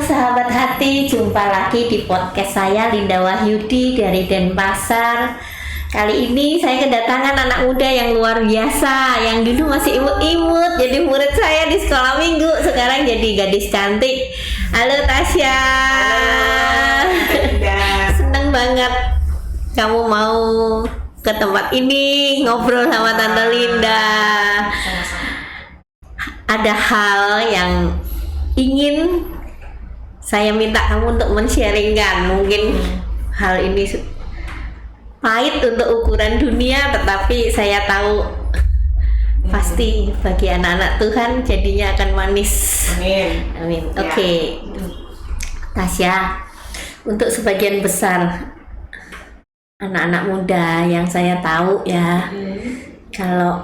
sahabat hati, jumpa lagi di podcast saya Linda Wahyudi dari Denpasar. Kali ini saya kedatangan anak muda yang luar biasa, yang dulu masih imut-imut jadi murid saya di sekolah minggu, sekarang jadi gadis cantik. Halo Tasya. Seneng banget kamu mau ke tempat ini ngobrol sama Tante Linda. Ada hal yang ingin saya minta kamu untuk men-sharingkan. Mungkin hal ini pahit untuk ukuran dunia, tetapi saya tahu pasti bagi anak-anak Tuhan jadinya akan manis. Amin. Amin. Ya. Oke. Tasya, untuk sebagian besar anak-anak muda yang saya tahu ya, kalau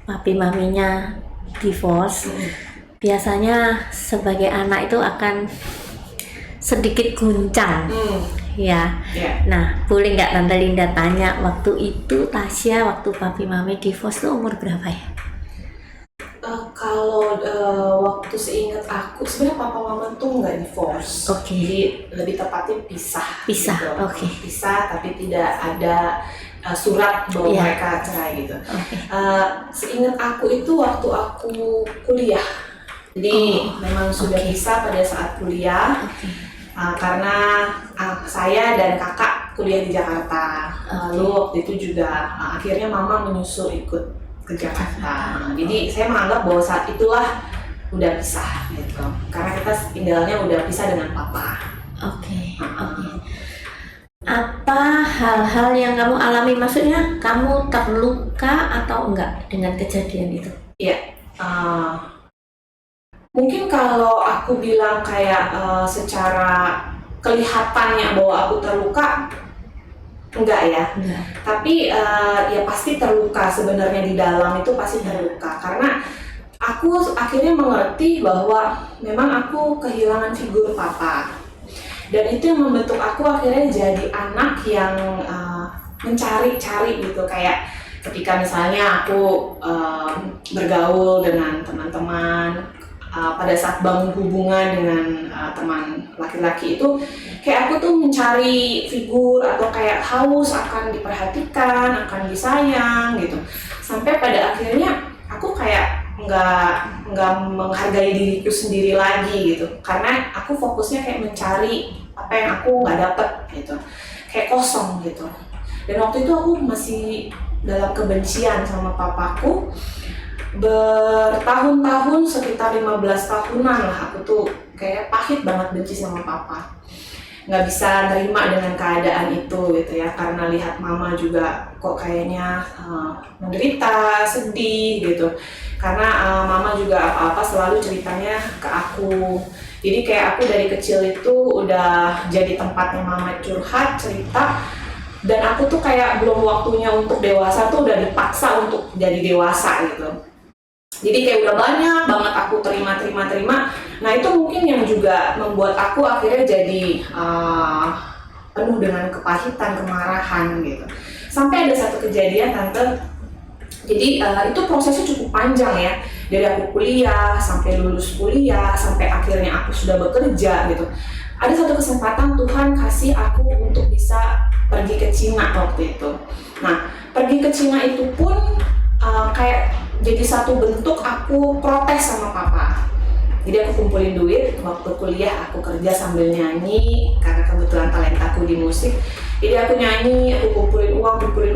papi maminya divorce, biasanya sebagai anak itu akan sedikit guncang. Ya. Nah, boleh nggak Tante Linda tanya, waktu itu Tasya waktu papi mami divorce itu umur berapa ya? Kalau waktu seingat aku sebenarnya papa mama tuh nggak divorce. Oke. Jadi lebih tepatnya pisah. Pisah, gitu. oke. Pisah tapi tidak ada surat bahwa Iya. mereka cerai gitu. Oke. Seingat aku itu waktu aku kuliah. Jadi memang sudah pisah pada saat kuliah. Karena saya dan kakak kuliah di Jakarta. Lalu waktu itu juga akhirnya mama menyusul ikut ke Jakarta. Jadi saya menganggap bahwa saat itulah udah pisah gitu. Karena kita tinggalnya udah pisah dengan papa. Oke. Apa hal-hal yang kamu alami? Maksudnya kamu terluka atau enggak dengan kejadian itu? Iya. Mungkin kalau aku bilang kayak secara kelihatannya bahwa aku terluka, enggak ya. Enggak. Tapi ya pasti terluka, sebenarnya di dalam itu pasti terluka. Karena aku akhirnya mengerti bahwa memang aku kehilangan figur papa. Dan itu yang membentuk aku akhirnya jadi anak yang mencari-cari gitu. Kayak ketika misalnya aku bergaul dengan teman-teman, pada saat bangun hubungan dengan teman laki-laki itu, kayak aku tuh mencari figur atau kayak haus akan diperhatikan, akan disayang gitu. Sampai pada akhirnya aku kayak nggak menghargai diriku sendiri lagi gitu. Karena aku fokusnya kayak mencari apa yang aku nggak dapet gitu, kayak kosong gitu. Dan waktu itu aku masih dalam kebencian sama papaku. Bertahun-tahun, sekitar 15 tahunan lah aku tuh kayak pahit banget benci sama papa. Nggak bisa nerima dengan keadaan itu gitu ya, karena lihat mama juga kok kayaknya menderita, sedih gitu. Karena mama juga apa-apa selalu ceritanya ke aku. Jadi kayak aku dari kecil itu udah jadi tempatnya mama curhat, cerita. Dan aku tuh kayak belum waktunya untuk dewasa tuh udah dipaksa untuk jadi dewasa gitu. Jadi kayak udah banyak banget aku terima. Nah itu mungkin yang juga membuat aku akhirnya jadi penuh dengan kepahitan, kemarahan gitu. Sampai ada satu kejadian Tante. Jadi itu prosesnya cukup panjang ya. Dari aku kuliah, sampai lulus kuliah, sampai akhirnya aku sudah bekerja gitu. Ada satu kesempatan Tuhan kasih aku untuk bisa pergi ke Cina waktu itu. Nah pergi ke Cina itu pun kayak jadi satu bentuk aku protes sama papa. Jadi aku kumpulin duit, waktu kuliah aku kerja sambil nyanyi karena kebetulan talentaku di musik. Jadi aku nyanyi, aku kumpulin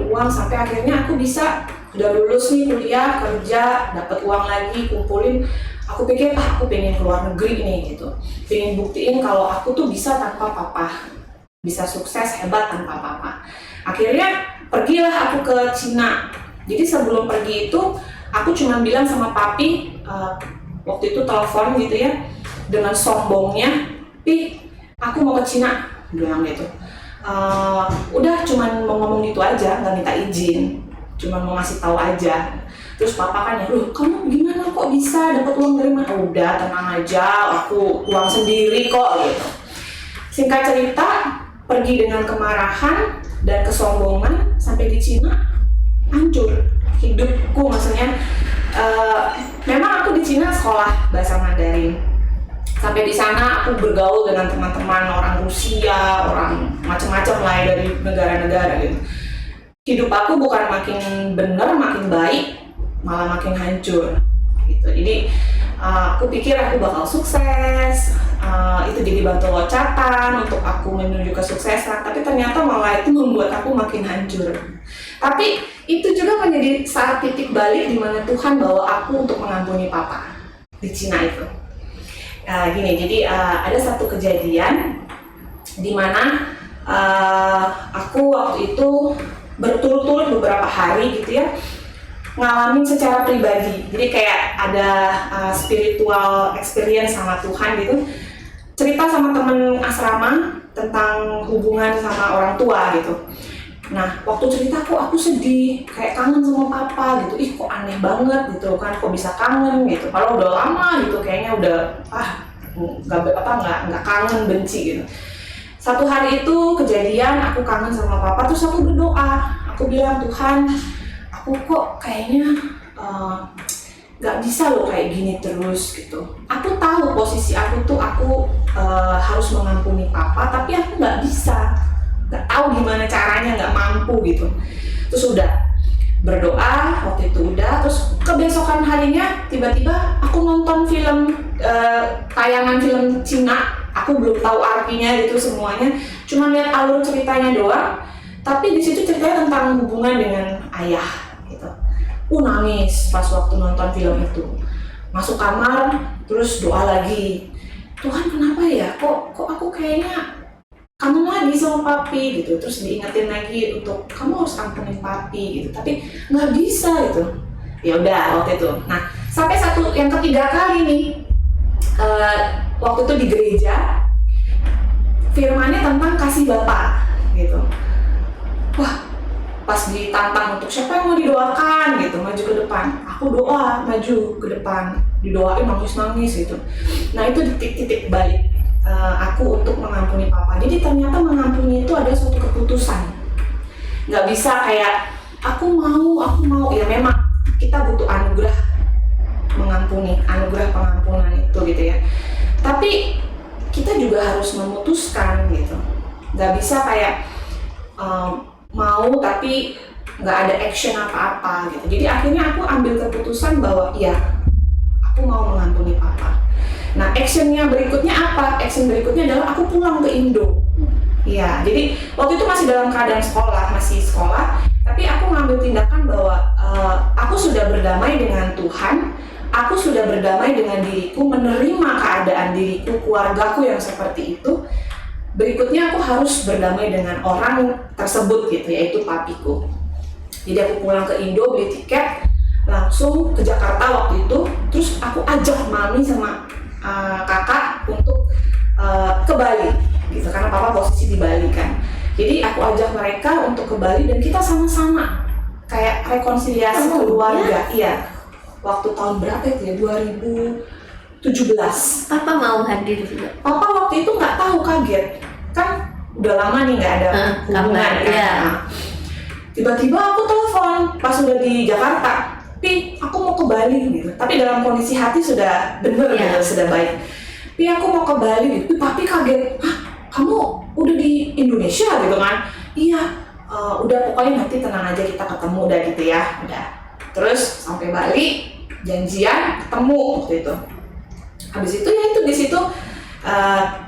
uang sampai akhirnya aku bisa udah lulus nih kuliah, kerja, dapat uang lagi, kumpulin. Aku pikir aku pengen keluar negeri nih gitu. Pengen buktiin kalau aku tuh bisa tanpa papa. Bisa sukses hebat tanpa papa. Akhirnya pergilah aku ke Cina. Jadi sebelum pergi itu aku cuma bilang sama papi, waktu itu telepon gitu ya, dengan sombongnya, "Pi, aku mau ke Cina," bilang gitu. Udah cuma mau ngomong gitu aja, nggak minta izin, cuma mau ngasih tahu aja. Terus papa kan ya, "Loh kamu gimana kok bisa dapat uang dari mana?" "Udah tenang aja, aku uang sendiri kok," gitu. Singkat cerita, pergi dengan kemarahan dan kesombongan sampai di Cina, hancur hidupku. Maksudnya memang aku di Cina sekolah bahasa Mandarin, Sampai di sana aku bergaul dengan teman-teman orang Rusia, orang macam-macam lah ya, dari negara-negara gitu. Hidup aku bukan makin benar, makin baik, malah makin hancur gitu. Jadi aku pikir aku bakal sukses, itu jadi batu loncatan untuk aku menuju kesuksesan, tapi ternyata malah itu membuat aku makin hancur. Tapi itu juga menjadi saat titik balik di mana Tuhan bawa aku untuk mengampuni papa di Cina itu. Gini, jadi ada satu kejadian di mana aku waktu itu berturut-turut beberapa hari gitu ya, ngalamin secara pribadi. Jadi kayak ada spiritual experience sama Tuhan gitu. Cerita sama temen asrama tentang hubungan sama orang tua gitu. Nah, waktu cerita aku sedih, kayak kangen sama papa gitu. Ih, kok aneh banget gitu kan, kok bisa kangen gitu. Kalau udah lama gitu, kayaknya udah nggak kangen, benci gitu. Satu hari itu kejadian, aku kangen sama papa, terus aku berdoa. Aku bilang, Tuhan, aku kok kayaknya nggak bisa loh kayak gini terus gitu. Aku tahu posisi aku tuh, aku harus mengampuni papa, tapi aku nggak bisa. Nggak tahu gimana caranya, nggak mampu gitu. Terus udah berdoa, waktu itu udah, terus kebesokan harinya tiba-tiba aku nonton film, tayangan film Cina. Aku belum tahu artinya gitu semuanya, cuma lihat alur ceritanya doang. Tapi di situ ceritanya tentang hubungan dengan ayah gitu. Nangis pas waktu nonton film itu. Masuk kamar, terus doa lagi. Tuhan, kenapa ya? Kok aku kayaknya kangen lagi sama papi gitu. Terus diingetin lagi untuk kamu harus ampunin papi gitu. Tapi nggak bisa gitu. Ya udah waktu itu. Nah, sampai yang ketiga kali nih, waktu itu di gereja, firmannya tentang kasih Bapa gitu. Wah, pas ditantang untuk siapa yang mau didoakan gitu, maju ke depan. Aku doa, maju ke depan, didoain nangis-nangis gitu. Nah, itu titik-titik balik aku untuk mengampuni papa. Jadi ternyata mengampuni itu ada suatu keputusan. Nggak bisa kayak aku mau. Ya memang kita butuh anugerah mengampuni, anugerah pengampunan itu gitu ya. Tapi kita juga harus memutuskan gitu. Nggak bisa kayak mau tapi nggak ada action apa-apa gitu. Jadi akhirnya aku ambil keputusan bahwa iya, aku mau mengampuni papa. Nah, actionnya berikutnya apa? Action berikutnya adalah aku pulang ke Indo. Iya, jadi waktu itu masih dalam keadaan masih sekolah, tapi aku ngambil tindakan bahwa aku sudah berdamai dengan Tuhan, aku sudah berdamai dengan diriku, menerima keadaan diriku, keluargaku yang seperti itu. Berikutnya aku harus berdamai dengan orang tersebut gitu, yaitu papiku. Jadi aku pulang ke Indo, beli tiket, langsung ke Jakarta waktu itu. Terus aku ajak mami sama kakak untuk ke Bali gitu, karena papa posisi di Bali kan. Jadi aku ajak mereka untuk ke Bali dan kita sama-sama kayak rekonsiliasi keluarga. Iya. Waktu tahun berapa itu ya? 2017. Papa mau hadir juga. Papa waktu itu nggak tahu, kaget. Kan udah lama nih nggak ada hubungan kan. Ya. Tiba-tiba aku telepon pas udah di Jakarta. Pi, aku mau ke Bali gitu. Tapi dalam kondisi hati sudah bener gitu, sudah baik. Pi, aku mau ke Bali gitu. Papi kaget. Hah, kamu udah di Indonesia gitu kan? Iya. Udah pokoknya nanti tenang aja, kita ketemu udah gitu ya. Udah. Terus sampai Bali, janjian ketemu waktu itu. Habis itu ya itu di situ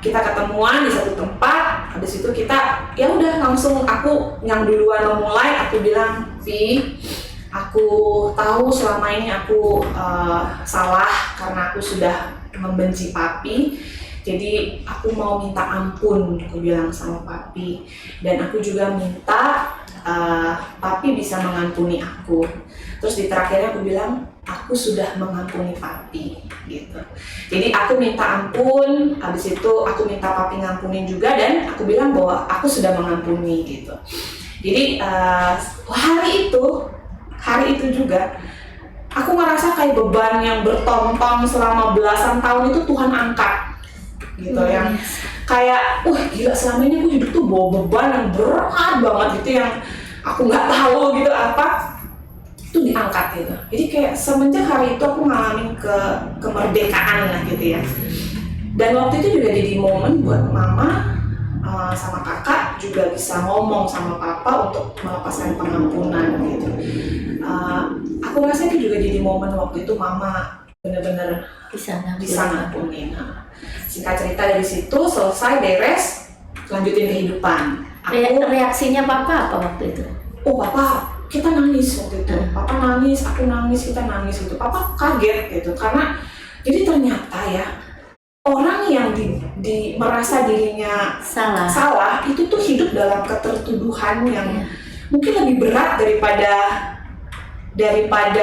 kita ketemuan di satu tempat. Habis itu kita ya udah langsung, aku yang duluan memulai. Aku bilang, Vi, aku tahu selama ini aku salah karena aku sudah membenci papi. Jadi aku mau minta ampun, aku bilang sama papi. Dan aku juga minta papi bisa mengampuni aku. Terus di terakhirnya aku bilang, aku sudah mengampuni papi gitu. Jadi aku minta ampun, habis itu aku minta papi ngampunin juga, dan aku bilang bahwa aku sudah mengampuni gitu. Jadi hari itu juga aku ngerasa kayak beban yang bertahun-tahun selama belasan tahun itu Tuhan angkat gitu. Yang kayak gila, selama ini aku hidup tuh bawa beban yang berat banget gitu, yang aku nggak tahu gitu apa, itu diangkat gitu. Jadi kayak semenjak hari itu aku ngalamin kemerdekaan lah gitu ya. Dan waktu itu juga jadi momen buat mama sama kakak juga bisa ngomong sama papa untuk melepaskan pengampunan gitu. Aku rasa itu juga jadi momen waktu itu mama benar-benar bisa ngampunin. Singkat cerita dari situ selesai beres, lanjutin kehidupan. Reaksinya papa apa waktu itu? Oh papa, kita nangis waktu itu. Papa nangis, aku nangis, kita nangis gitu. Papa kaget gitu karena jadi ternyata ya orang yang merasa dirinya salah itu tuh hidup dalam ketertuduhan yang mungkin lebih berat daripada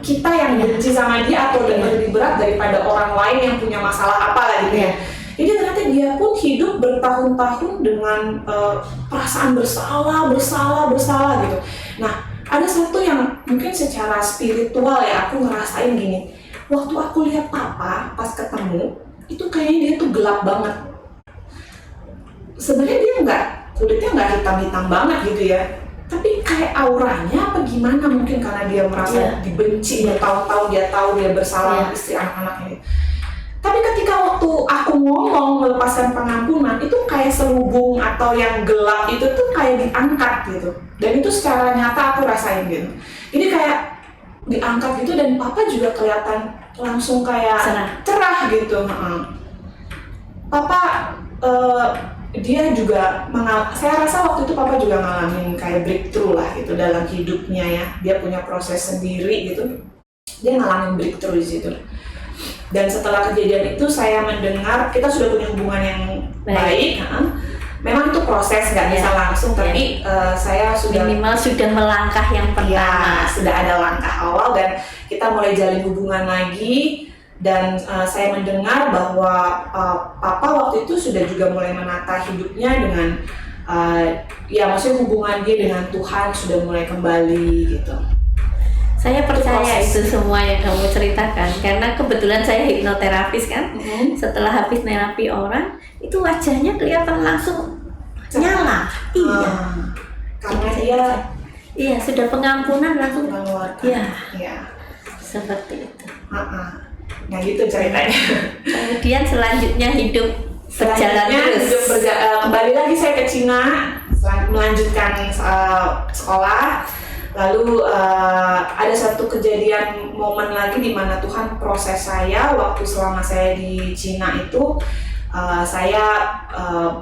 kita yang benci sama dia, atau lebih berat daripada orang lain yang punya masalah apa lah gitu ya. Jadi ternyata dia pun hidup bertahun-tahun dengan perasaan bersalah gitu. Nah, ada satu yang mungkin secara spiritual ya aku ngerasain gini. Waktu aku lihat papa pas ketemu, itu kayaknya dia tuh gelap banget. Sebenarnya dia kulitnya nggak hitam-hitam banget gitu ya. Tapi kayak auranya apa gimana, mungkin karena dia merasa dibenci, bertahun-tahun dia tahu dia bersalah istri anak-anaknya. Tapi ketika waktu aku ngomong melepaskan pengampunan, itu kayak selubung atau yang gelap itu tuh kayak diangkat gitu. Dan itu secara nyata aku rasain gitu. Ini kayak diangkat gitu, dan papa juga kelihatan langsung kayak cerah gitu. Papa dia juga saya rasa waktu itu papa juga ngalamin kayak breakthrough lah gitu dalam hidupnya ya. Dia punya proses sendiri gitu. Dia ngalamin breakthrough di situ. Dan setelah kejadian itu saya mendengar kita sudah punya hubungan yang baik. Memang itu proses, nggak bisa langsung, tapi saya sudah minimal sudah melangkah yang pertama. Sudah ada langkah awal dan kita mulai jalin hubungan lagi. Dan saya mendengar bahwa papa waktu itu sudah juga mulai menata hidupnya dengan maksudnya hubungan dia dengan Tuhan sudah mulai kembali gitu. Saya percaya itu semua yang kamu ceritakan, karena kebetulan saya hipnoterapis kan. Setelah habis terapi orang, itu wajahnya kelihatan langsung nyala. Karena dia sudah pengampunan langsung mengeluarkan. Seperti itu. Nah gitu ceritanya. Kemudian selanjutnya hidup berjalan terus. Kembali lagi saya ke Cina, melanjutkan sekolah. Lalu ada satu kejadian momen lagi di mana Tuhan proses saya waktu selama saya di Cina itu. Saya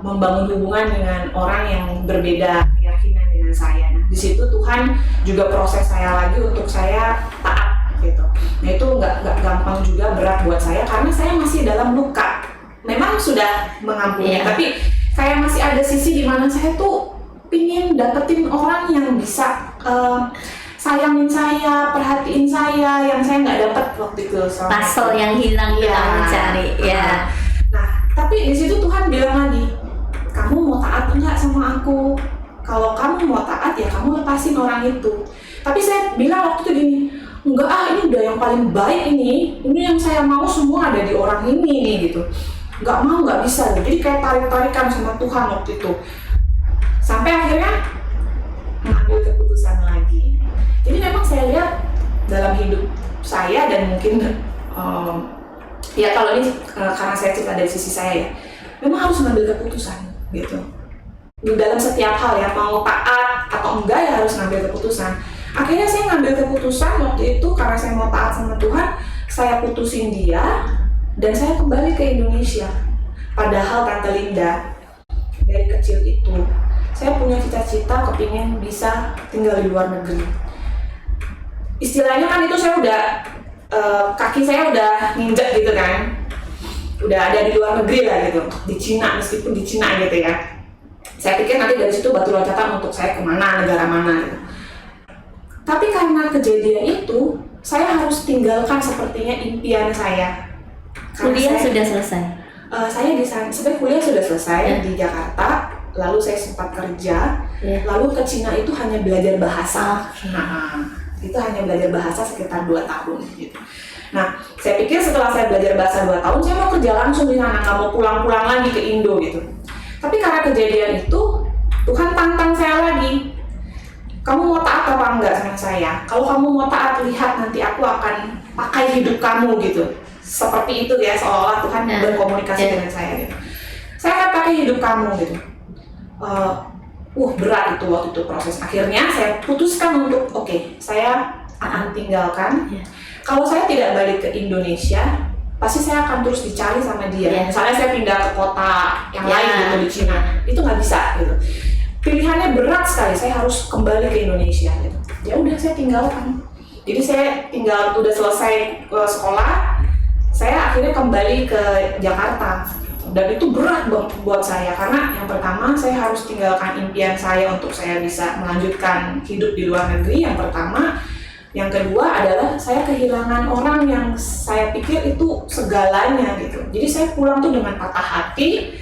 membangun hubungan dengan orang yang berbeda keyakinan dengan saya. Nah, di situ Tuhan juga proses saya lagi untuk saya taat gitu. Nah itu nggak gampang juga, berat buat saya karena saya masih dalam luka. Memang sudah mengampuni, tapi kayak masih ada sisi di mana saya tuh pingin dapetin orang yang bisa sayangin saya, perhatiin saya, yang saya nggak dapet waktu itu. Puzzle yang hilang kita mencari. Nah, tapi di situ Tuhan bilang lagi, kamu mau taat nggak sama aku? Kalau kamu mau taat ya kamu lepasin orang itu. Tapi saya bilang waktu itu gini, enggak ini udah yang paling baik ini yang saya mau semua ada di orang ini nih gitu. Nggak bisa. Jadi kayak tarik-tarikan sama Tuhan waktu itu. Sampai akhirnya mengambil keputusan lagi. Jadi memang saya lihat dalam hidup saya dan mungkin kalau ini karena saya cerita dari sisi saya ya, memang harus mengambil keputusan gitu. Di dalam setiap hal ya, mau taat atau enggak ya harus ngambil keputusan. Akhirnya saya ngambil keputusan waktu itu karena saya mau taat sama Tuhan, saya putusin dia dan saya kembali ke Indonesia. Padahal Tante Linda dari kecil itu saya punya cita-cita kepingin bisa tinggal di luar negeri. Istilahnya kan itu saya udah kaki saya udah nginjek gitu kan, udah ada di luar negeri lah gitu, di Cina, meskipun di Cina gitu ya. Saya pikir nanti dari situ batu loncatan untuk saya kemana, negara mana gitu. Tapi karena kejadian itu, saya harus tinggalkan sepertinya impian saya. Kuliah sudah selesai? Saya di sana, sebenarnya kuliah sudah selesai di Jakarta. Lalu saya sempat kerja. Lalu ke Cina itu hanya belajar bahasa. Itu hanya belajar bahasa sekitar 2 tahun gitu. Nah, saya pikir setelah saya belajar bahasa 2 tahun, saya mau kerja langsung di sana, nggak mau pulang-pulang lagi ke Indo gitu. Tapi karena kejadian itu, Tuhan tantang saya lagi. Kamu mau taat apa enggak sama saya? Kalau kamu mau taat, lihat nanti aku akan pakai hidup kamu gitu. seperti itu ya, seolah-olah Tuhan berkomunikasi dengan saya gitu. Saya akan pakai hidup kamu gitu. Berat itu waktu itu proses. Akhirnya saya putuskan untuk saya akan tinggalkan. Kalau saya tidak balik ke Indonesia, pasti saya akan terus dicari sama dia. Misalnya saya pindah ke kota yang lain gitu di Cina, itu nggak bisa gitu. Pilihannya berat sekali, saya harus kembali ke Indonesia gitu. Ya udah saya tinggalkan. Jadi saya tinggal udah selesai sekolah, saya akhirnya kembali ke Jakarta. Dan itu berat buat saya karena yang pertama saya harus tinggalkan impian saya untuk saya bisa melanjutkan hidup di luar negeri. Yang pertama, yang kedua adalah saya kehilangan orang yang saya pikir itu segalanya gitu. Jadi saya pulang tuh dengan patah hati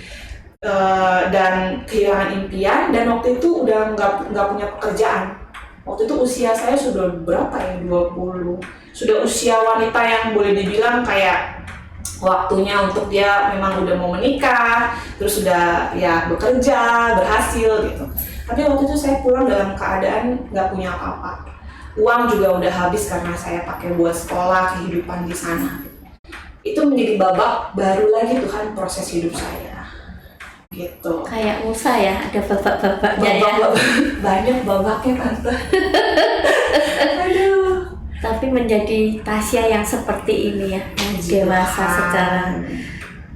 dan kehilangan impian, dan waktu itu udah nggak punya pekerjaan. Waktu itu usia saya sudah berapa ya, 20. Sudah usia wanita yang boleh dibilang kayak waktunya untuk dia memang udah mau menikah, terus sudah ya bekerja, berhasil gitu. Tapi waktu itu saya pulang dalam keadaan nggak punya apa-apa. Uang juga udah habis karena saya pakai buat sekolah, kehidupan di sana. Itu menjadi babak baru lagi Tuhan proses hidup saya. Gitu. Kayak Musa ya, ada babak-babaknya ya. Banyak babaknya tante. Aduh. Tapi menjadi Tasya yang seperti ini ya, yang dewasa secara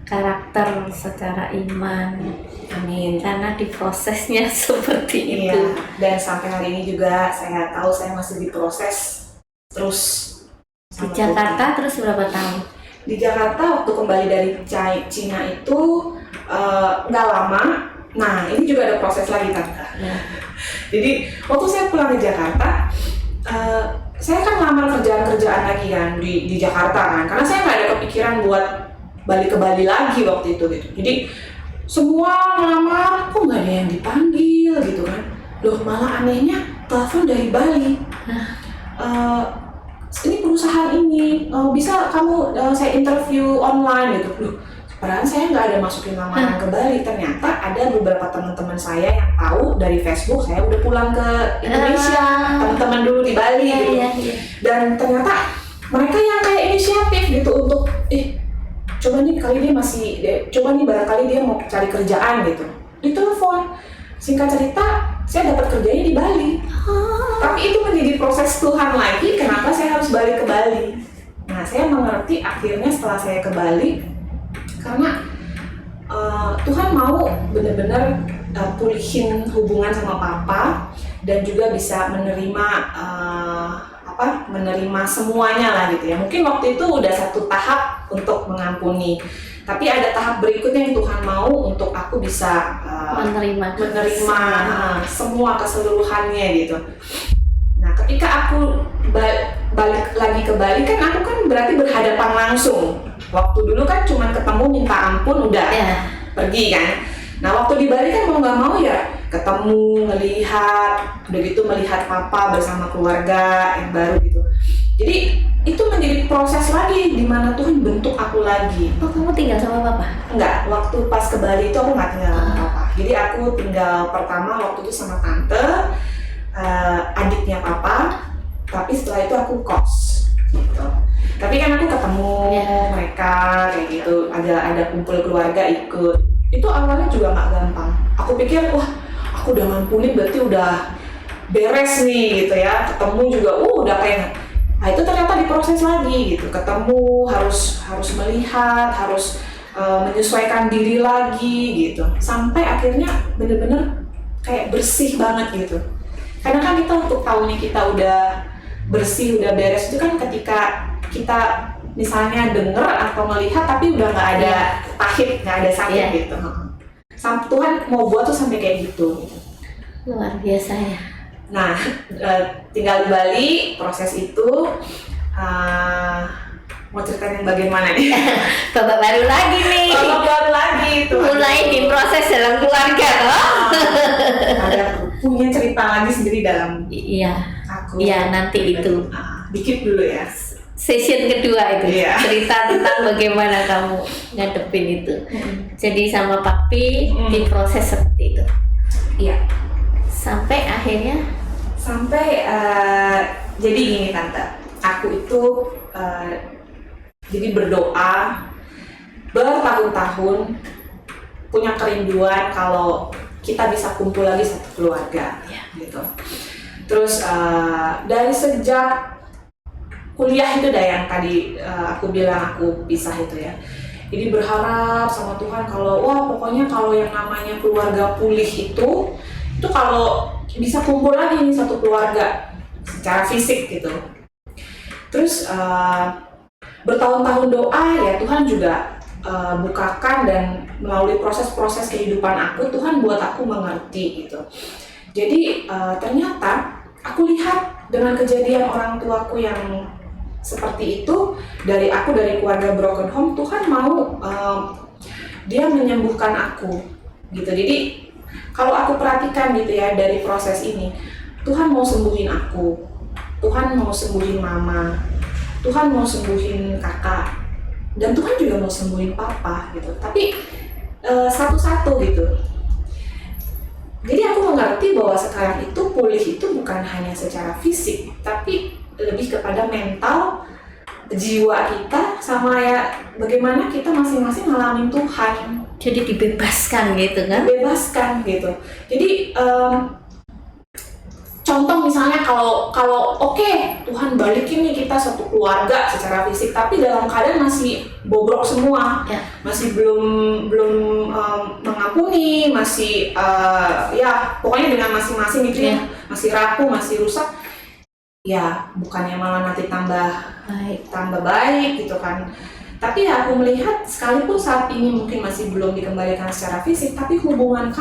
karakter, secara iman. Amin. Karena di prosesnya seperti itu. Dan sampai hari ini juga saya tahu saya masih diproses terus. Di Jakarta terus berapa tahun? Di Jakarta waktu kembali dari Cina itu nggak lama. Nah ini juga ada proses lagi tante. Jadi waktu saya pulang ke Jakarta, saya kan lamar kerjaan lagi kan di Jakarta kan, karena saya nggak ada kepikiran buat balik ke Bali lagi waktu itu gitu. Jadi semua ngelamar kok nggak ada yang dipanggil gitu kan. Loh malah anehnya telepon dari Bali. Ini perusahaan ini bisa kamu saya interview online gitu. Loh, padahal saya nggak ada masukin lamaran ke Bali. Ternyata ada beberapa teman-teman saya yang tahu dari Facebook saya udah pulang ke Indonesia, teman-teman dulu di Bali gitu. Dan ternyata mereka yang kayak inisiatif gitu untuk coba nih barangkali dia mau cari kerjaan gitu. Ditelepon. Singkat cerita, saya dapat kerjanya di Bali. Tapi itu menjadi proses Tuhan lagi, kenapa saya harus balik ke Bali. Nah, saya mengerti akhirnya setelah saya ke Bali, karena Tuhan mau benar-benar pulihin hubungan sama Papa, dan juga bisa menerima menerima semuanya lah gitu ya. Mungkin waktu itu udah satu tahap untuk mengampuni, tapi ada tahap berikutnya yang Tuhan mau untuk aku bisa menerima semua keseluruhannya gitu. Nah, ketika aku balik lagi ke Bali kan, aku kan berarti berhadapan langsung. Waktu dulu kan cuma ketemu minta ampun udah pergi kan. Nah, waktu di Bali kan mau nggak mau ya ketemu, ngelihat, udah gitu melihat Papa bersama keluarga yang baru gitu. Jadi itu menjadi proses lagi di mana Tuhan bentuk aku lagi. Oh, kamu tinggal sama Papa? Enggak, waktu pas ke Bali itu aku nggak tinggal sama Papa. Jadi aku tinggal pertama waktu itu sama tante, adiknya Papa, tapi setelah itu aku kos gitu. Tapi kan aku ketemu mereka kayak gitu, ada kumpul keluarga ikut. Itu awalnya juga nggak gampang. Aku pikir aku udah ngampunin berarti udah beres nih gitu ya. Ketemu juga udah kayak. Nah itu ternyata diproses lagi gitu. Ketemu harus melihat, harus menyesuaikan diri lagi gitu. Sampai akhirnya bener-bener kayak bersih banget gitu. Karena kan kita untuk tahu nih kita udah bersih, udah beres itu kan ketika kita misalnya denger atau melihat tapi udah nggak ada pahit, nggak ada sakit gitu. Tuhan mau buat tuh sampai kayak gitu. Luar biasa ya. Nah, tinggal di Bali, proses itu mau ceritain yang bagaimana nih? Babak baru lagi nih. Babak baru lagi itu. Mulai diproses dalam keluarga loh. Ada punya cerita lagi sendiri dalam aku. Iya, nanti itu. Dikit dulu ya. Session kedua itu, cerita tentang bagaimana kamu ngadepin itu. Jadi sama Papi diproses seperti itu. Iya. Sampai akhirnya? Jadi gini tante, aku itu Jadi berdoa bertahun-tahun, punya kerinduan kalau kita bisa kumpul lagi satu keluarga, gitu. Terus dari sejak kuliah itu dah yang tadi aku bilang aku pisah itu ya. Jadi berharap sama Tuhan kalau pokoknya kalau yang namanya keluarga pulih itu kalau bisa kumpul lagi nih satu keluarga secara fisik gitu. Terus bertahun-tahun doa ya Tuhan juga bukakan dan melalui proses-proses kehidupan aku Tuhan buat aku mengerti gitu. Jadi ternyata aku lihat dengan kejadian orang tuaku yang seperti itu dari keluarga broken home, Tuhan mau dia menyembuhkan aku gitu. Jadi kalau aku perhatikan gitu ya dari proses ini, Tuhan mau sembuhin aku, Tuhan mau sembuhin mama, Tuhan mau sembuhin kakak, dan Tuhan juga mau sembuhin papa gitu. Tapi satu-satu gitu. Jadi aku mengerti bahwa sekarang itu pulih itu bukan hanya secara fisik, tapi lebih kepada mental, jiwa kita, sama ya bagaimana kita masing-masing ngalamin Tuhan. Jadi dibebaskan gitu kan? Dibebaskan gitu. Jadi contoh misalnya kalau oke, Tuhan balikin nih kita satu keluarga secara fisik, tapi dalam keadaan masih bobrok semua, masih belum mengampuni, masih ya pokoknya dengan masing-masing gitu ya, masih rapuh, masih rusak. Ya bukannya malah nanti tambah baik gitu kan. Tapi ya aku melihat sekalipun saat ini mungkin masih belum dikembalikan secara fisik, tapi hubungan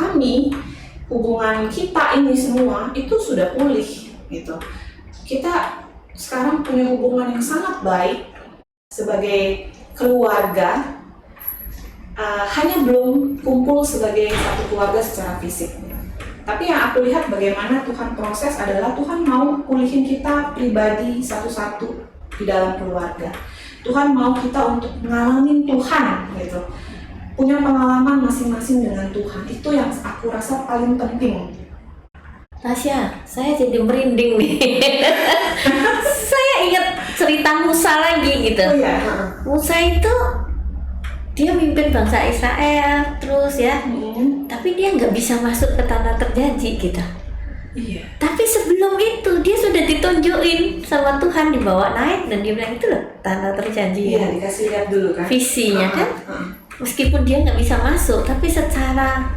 kita ini semua itu sudah pulih gitu. Kita sekarang punya hubungan yang sangat baik sebagai keluarga, hanya belum kumpul sebagai satu keluarga secara fisik. Tapi yang aku lihat bagaimana Tuhan proses adalah Tuhan mau pulihin kita pribadi satu-satu di dalam keluarga. Tuhan mau kita untuk ngalamin Tuhan gitu. Punya pengalaman masing-masing dengan Tuhan. Itu yang aku rasa paling penting. Tasya, saya jadi merinding nih. Saya ingat cerita Musa lagi gitu. Oh iya. Musa itu dia mimpin bangsa Israel terus ya, tapi dia nggak bisa masuk ke tanah terjanji gitu. Iya. Tapi sebelum itu dia sudah ditunjukin sama Tuhan, dibawa naik dan dia bilang itu loh tanah terjanji. Iya, dikasih lihat dulu kan. Visinya kan. Meskipun dia nggak bisa masuk, tapi secara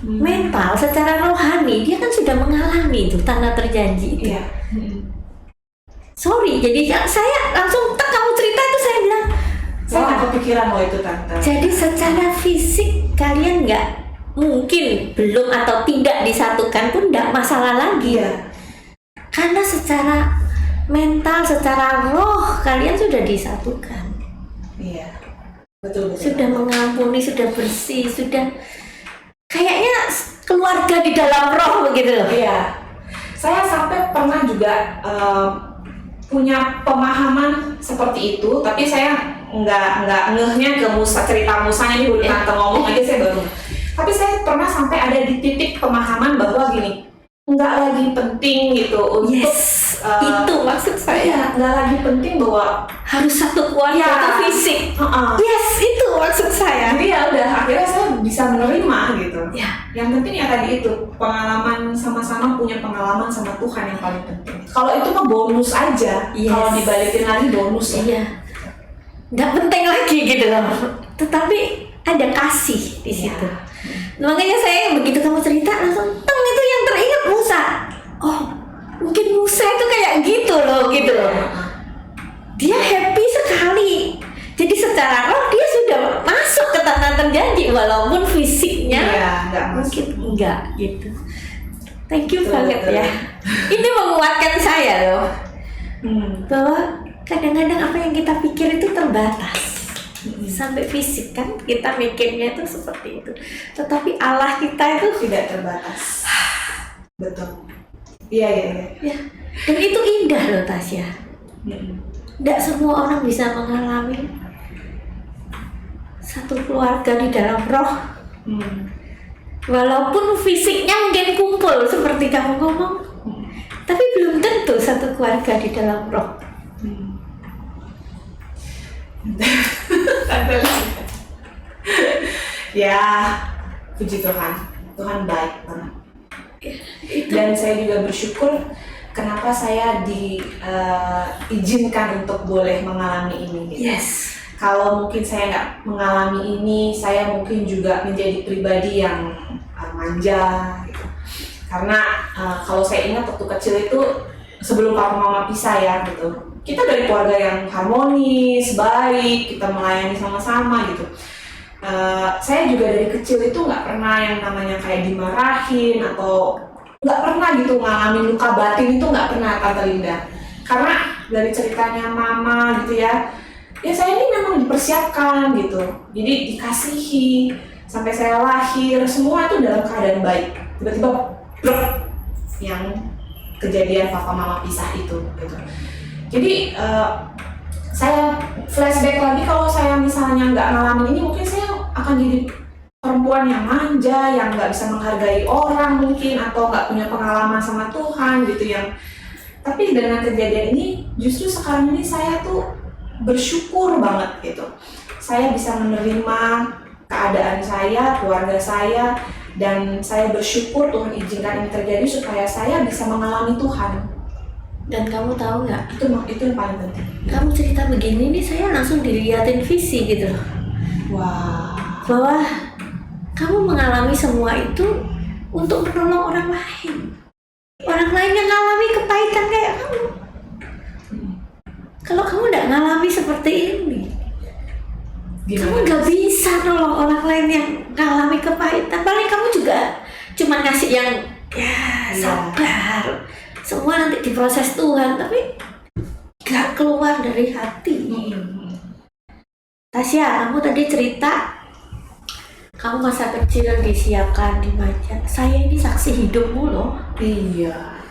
mental, secara rohani dia kan sudah mengalami itu tanah terjanji itu. Iya. Sorry, jadi saya langsung kamu cerita itu saya bilang, saya nggak kepikiran loh itu tante. Jadi secara fisik kalian nggak mungkin belum atau tidak disatukan pun tidak masalah lagi ya. Karena secara mental, secara roh kalian sudah disatukan. Iya, betul. Sudah mengampuni, sudah bersih, sudah kayaknya keluarga di dalam roh begitu loh. Iya, saya sampai pernah juga punya pemahaman seperti itu, tapi saya nggak ngehnya ke Musa, cerita Musanya ini udah tante ngomong aja saya baru. Tapi saya pernah sampai ada di titik pemahaman bahwa gini, nggak lagi penting gitu untuk itu maksud saya, nggak lagi penting bahwa harus satu keluarga itu fisik. Yes, itu maksud saya. Jadi ya udah akhirnya saya bisa menerima gitu. Ya. Yang penting ya tadi itu pengalaman, sama-sama punya pengalaman sama Tuhan yang paling penting. Kalau itu mah bonus aja. Kalau dibalikin lagi bonus ya. Iya. Nggak penting lagi gitu loh. Tetapi ada kasih di situ. Makanya saya begitu kamu cerita langsung itu yang teringat Musa. Oh, mungkin Musa itu kayak gitu loh. Dia happy sekali. Jadi secara roh dia sudah masuk ke tanah terjanji walaupun fisiknya mungkin enggak gitu. Thank you banget ya. Ini menguatkan saya loh. Bahwa kadang-kadang apa yang kita pikir itu terbatas. Sampai fisik kan kita mikirnya itu seperti itu. Tetapi Allah kita itu tidak terbatas. Betul. Iya. Dan itu indah loh Tasya. Tidak semua orang bisa mengalami satu keluarga di dalam roh. Walaupun fisiknya mungkin kumpul seperti kamu ngomong, tapi belum tentu satu keluarga di dalam roh. Tante Linda. Ya, puji Tuhan. Tuhan baik banget. Dan saya juga bersyukur kenapa saya diizinkan untuk boleh mengalami ini. Gitu. Yes. Kalau mungkin saya nggak mengalami ini, saya mungkin juga menjadi pribadi yang manja. Gitu. Karena kalau saya ingat waktu kecil itu sebelum papa mama pisah ya gitu, kita dari keluarga yang harmonis, baik, kita melayani sama-sama gitu. Saya juga dari kecil itu nggak pernah yang namanya kayak dimarahin atau nggak pernah gitu ngalamin luka batin, itu nggak pernah Tante Linda. Karena dari ceritanya mama gitu ya saya ini memang dipersiapkan gitu, jadi dikasihi sampai saya lahir semua itu dalam keadaan baik. Tiba-tiba yang kejadian papa mama pisah itu gitu. Jadi saya flashback lagi, kalau saya misalnya nggak ngalamin ini, mungkin saya akan jadi perempuan yang manja, yang nggak bisa menghargai orang mungkin, atau nggak punya pengalaman sama Tuhan gitu yang. Tapi dengan kejadian ini, justru sekarang ini saya tuh bersyukur banget gitu. Saya bisa menerima keadaan saya, keluarga saya, dan saya bersyukur Tuhan izinkan ini terjadi supaya saya bisa mengalami Tuhan. Dan kamu tahu nggak? Itu yang paling penting. Kamu cerita begini nih, saya langsung dilihatin visi gitu loh. Wah. Bahwa kamu mengalami semua itu untuk menolong orang lain. Orang lain yang ngalami kepahitan kayak kamu. Kalau kamu nggak ngalami seperti ini, kamu nggak bisa nolong orang lain yang ngalami kepahitan. Paling kamu juga cuma ngasih yang sabar. Semua nanti diproses Tuhan, tapi gak keluar dari hati. Tasya, kamu tadi cerita kamu masa kecil disiapkan di Maja. Saya ini saksi hidupmu loh. Iya.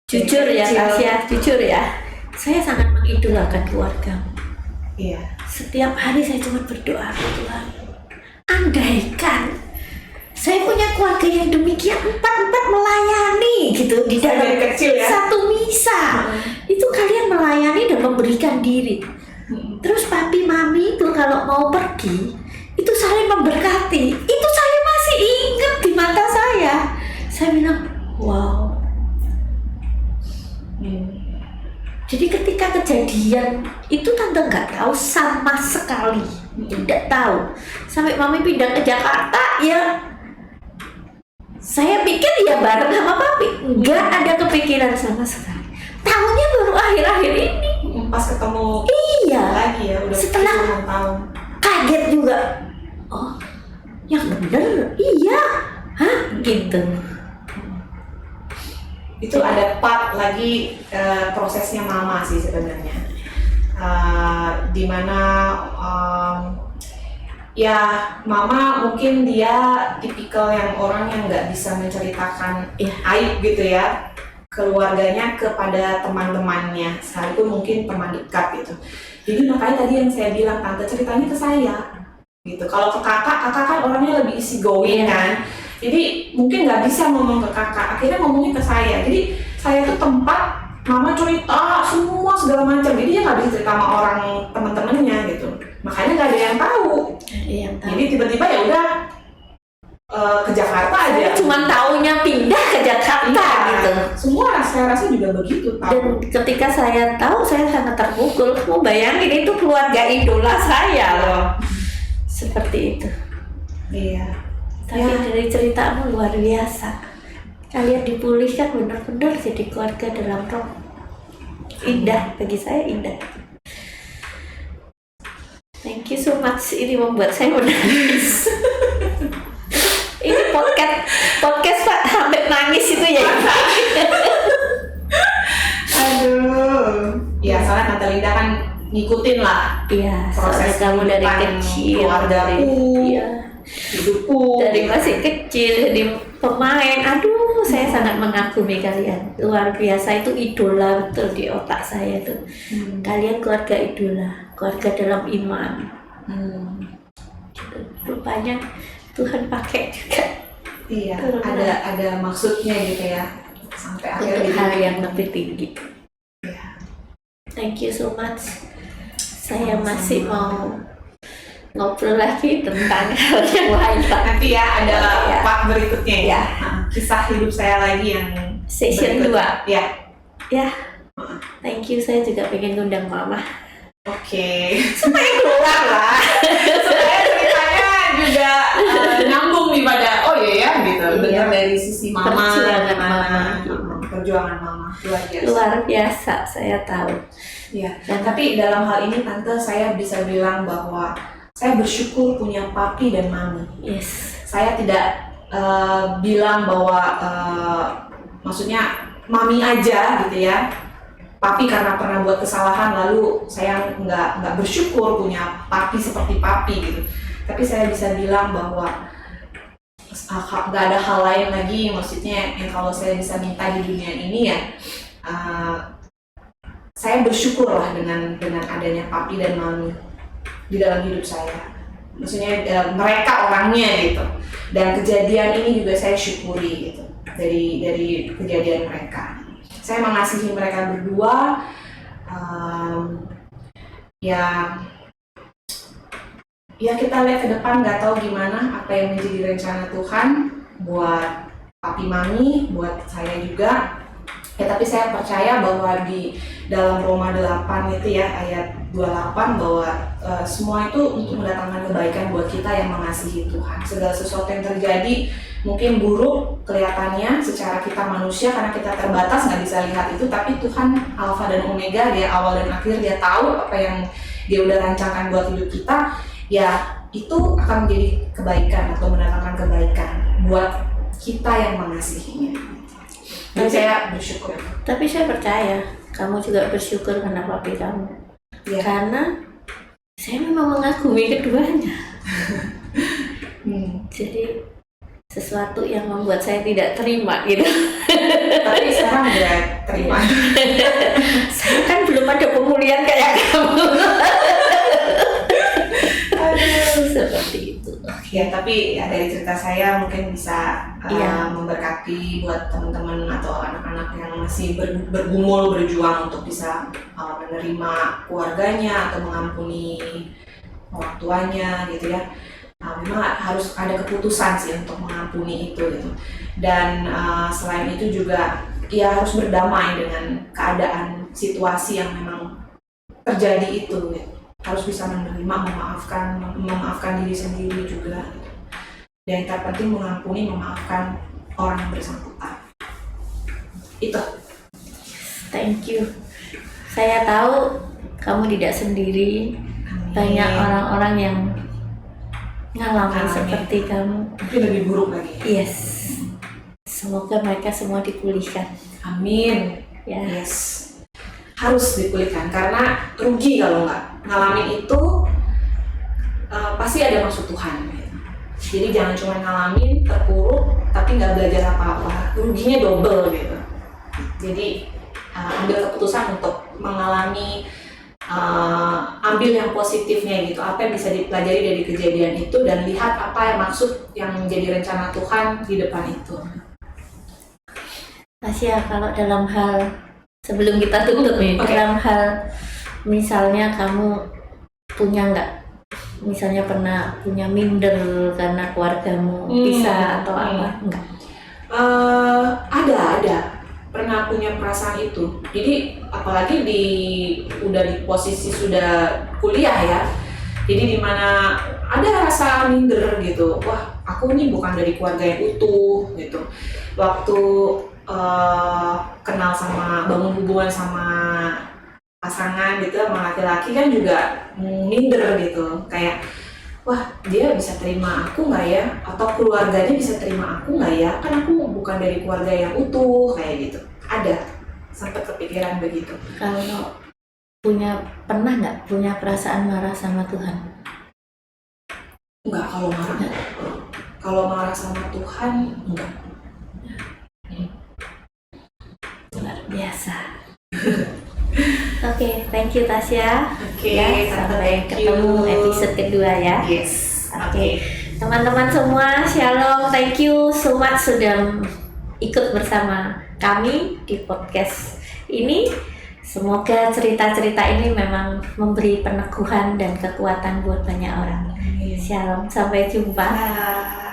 Jujur ya Tasya, jujur ya. Saya sangat mengidolakan keluargamu. Iya. Setiap hari saya cuma berdoa ke Tuhan. Andaikan saya punya keluarga yang demikian, empat melayani gitu di dalam kecil ya. Satu misa. Itu kalian melayani dan memberikan diri. Terus papi mami itu kalau mau pergi itu saling memberkati. Itu saya masih ingat di mata saya. Saya bilang, wow. Jadi ketika kejadian itu tante nggak tahu sama sekali, tidak tahu. Sampai mami pindah ke Jakarta ya. Saya pikir ya bareng sama papi, nggak ada kepikiran sama sekali. Tahunya baru akhir-akhir ini. Pas ketemu lagi ya, udah setelah tahun. Kaget juga. Oh, yang bener, iya, gitu. Itu ada part lagi prosesnya mama sih sebenarnya, dimana ya mama mungkin dia tipikal yang orang yang nggak bisa menceritakan aib gitu ya keluarganya kepada teman-temannya, sekalipun mungkin teman dekat gitu. Jadi makanya tadi yang saya bilang, tante ceritanya ke saya gitu. Kalau ke kakak kan orangnya lebih easy going kan, jadi mungkin nggak bisa ngomong ke kakak, akhirnya ngomongnya ke saya. Jadi saya tuh tempat mama cerita semua segala macam, jadi dia nggak bisa cerita sama orang teman-temannya gitu. Makanya nggak ada yang tahu. Jadi tiba-tiba ya udah ke Jakarta aja. Cuma taunya pindah ke Jakarta gitu. Semua saya rasa juga begitu. Dan ketika saya tahu, saya sangat terpukul. Kamu bayangin itu keluarga idola saya loh. Seperti itu. Iya. Tapi dari ceritamu luar biasa. Kalian dipulihkan benar-benar jadi keluarga dalam roh. Indah, bagi saya indah. Thank you so much. Ini membuat saya menangis. Ini podcast Pak sampai nangis itu ya. Aduh. Ya soalnya Tante Linda kan ngikutin lah. Iya. Proses kamu dari kecil. Keluargaku. Iya. Hidupku. Dari masih kecil jadi pemain. Aduh, saya sangat mengagumi kalian. Luar biasa, itu idola betul di otak saya tuh. Kalian keluarga idola, keluarga dalam iman. Rupanya Tuhan pakai juga. Iya, ada maksudnya gitu ya. Sampai akhirnya untuk hal yang lebih tinggi. Iya. Thank you so much. saya masih mau ngobrol lagi tentang hal yang lain Pak. Nanti ya ada Ya. part berikutnya ya. Ya. Kisah hidup saya lagi yang Session berikut. 2. Ya. Ya, thank you. Saya juga pengen ngundang Mama. Oke. Supaya keluar lah. Supaya ceritanya juga nyambung nih pada iya gitu. Iya. Dengar dari sisi mama Perjuangan gimana. mama. Perjuangan mama luar biasa. Luar biasa, saya tahu. Iya. Dan tapi dalam hal ini tante saya bisa bilang bahwa saya bersyukur punya papi dan mami. Yes. Saya tidak bilang bahwa maksudnya mami aja gitu ya, papi karena pernah buat kesalahan lalu saya nggak bersyukur punya papi seperti papi gitu. Tapi saya bisa bilang bahwa nggak ada hal lain lagi, maksudnya yang kalau saya bisa minta di dunia ini ya, saya bersyukur lah dengan adanya papi dan mami di dalam hidup saya. Maksudnya mereka orangnya gitu, dan kejadian ini juga saya syukuri gitu dari kejadian mereka. Saya mengasihi mereka berdua. Ya kita lihat ke depan, nggak tahu gimana apa yang menjadi rencana Tuhan buat papi mami, buat saya juga. Ya tapi saya percaya bahwa di dalam Roma 8 itu ya ayat 28 bahwa semua itu untuk mendatangkan kebaikan buat kita yang mengasihi Tuhan. Segala sesuatu yang terjadi mungkin buruk kelihatannya secara kita manusia karena kita terbatas nggak bisa lihat itu, tapi Tuhan Alfa dan Omega, dia awal dan akhir, dia tahu apa yang dia udah rancangkan buat hidup kita, ya itu akan menjadi kebaikan atau mendatangkan kebaikan buat kita yang mengasihinya. Jadi saya bersyukur. Tapi saya percaya kamu juga bersyukur karena papi kamu. Ya. Karena saya memang mengagumi keduanya. Jadi sesuatu yang membuat saya tidak terima gitu. Tapi sekarang udah terima. Saya kan belum ada pemulihan kayak kamu. Seperti itu. Ya, tapi ya dari cerita saya mungkin bisa Iya. memberkati buat teman-teman atau anak-anak yang masih bergumul berjuang untuk bisa menerima keluarganya atau mengampuni orang tuanya gitu ya. Memang harus ada keputusan sih untuk mengampuni itu gitu. Dan selain itu juga ya harus berdamai dengan keadaan situasi yang memang terjadi itu gitu. Harus bisa menerima, memaafkan diri sendiri juga gitu. Dan yang terpenting mengampuni, memaafkan orang yang bersangkutan. Itu. Thank you. Saya tahu kamu tidak sendiri. Amin. Banyak orang-orang yang ngalamin Amin. seperti kamu. Tapi lebih buruk lagi. Yes. Semoga mereka semua dipulihkan. Amin. Ya. Yes. Harus dipulihkan karena rugi kalau nggak ngalamin itu. Pasti ada maksud Tuhan gitu. Jadi jangan cuma ngalamin terpuruk tapi nggak belajar apa-apa, ruginya double gitu. Jadi ambil keputusan untuk mengalami, ambil yang positifnya gitu, apa yang bisa dipelajari dari kejadian itu dan lihat apa yang maksud yang menjadi rencana Tuhan di depan itu. Tasya, kalau dalam hal sebelum kita tutup nih, Oke. dalam hal misalnya kamu punya nggak, misalnya pernah punya minder karena keluargamu bisa atau apa? Enggak. Ada pernah punya perasaan itu. Jadi apalagi udah di posisi sudah kuliah ya. Jadi dimana ada rasa minder gitu. Wah, aku ini bukan dari keluarga yang utuh gitu. Waktu kenal sama, bangun hubungan sama pasangan gitu sama laki-laki kan juga minder gitu. Kayak wah, dia bisa terima aku nggak ya? Atau keluarganya bisa terima aku nggak ya? Kan aku bukan dari keluarga yang utuh, kayak gitu. Ada, sempat kepikiran begitu. Kalau pernah nggak punya perasaan marah sama Tuhan? Enggak, kalau marah. Kalau marah sama Tuhan, enggak. Luar biasa. Oke, thank you Tasya. Oke, Ya, sampai ketemu episode kedua ya. Yes. Oke, teman-teman semua, shalom. Thank you so much sudah ikut bersama kami di podcast ini. Semoga cerita-cerita ini memang memberi peneguhan dan kekuatan buat banyak orang. Shalom, sampai jumpa. Bye.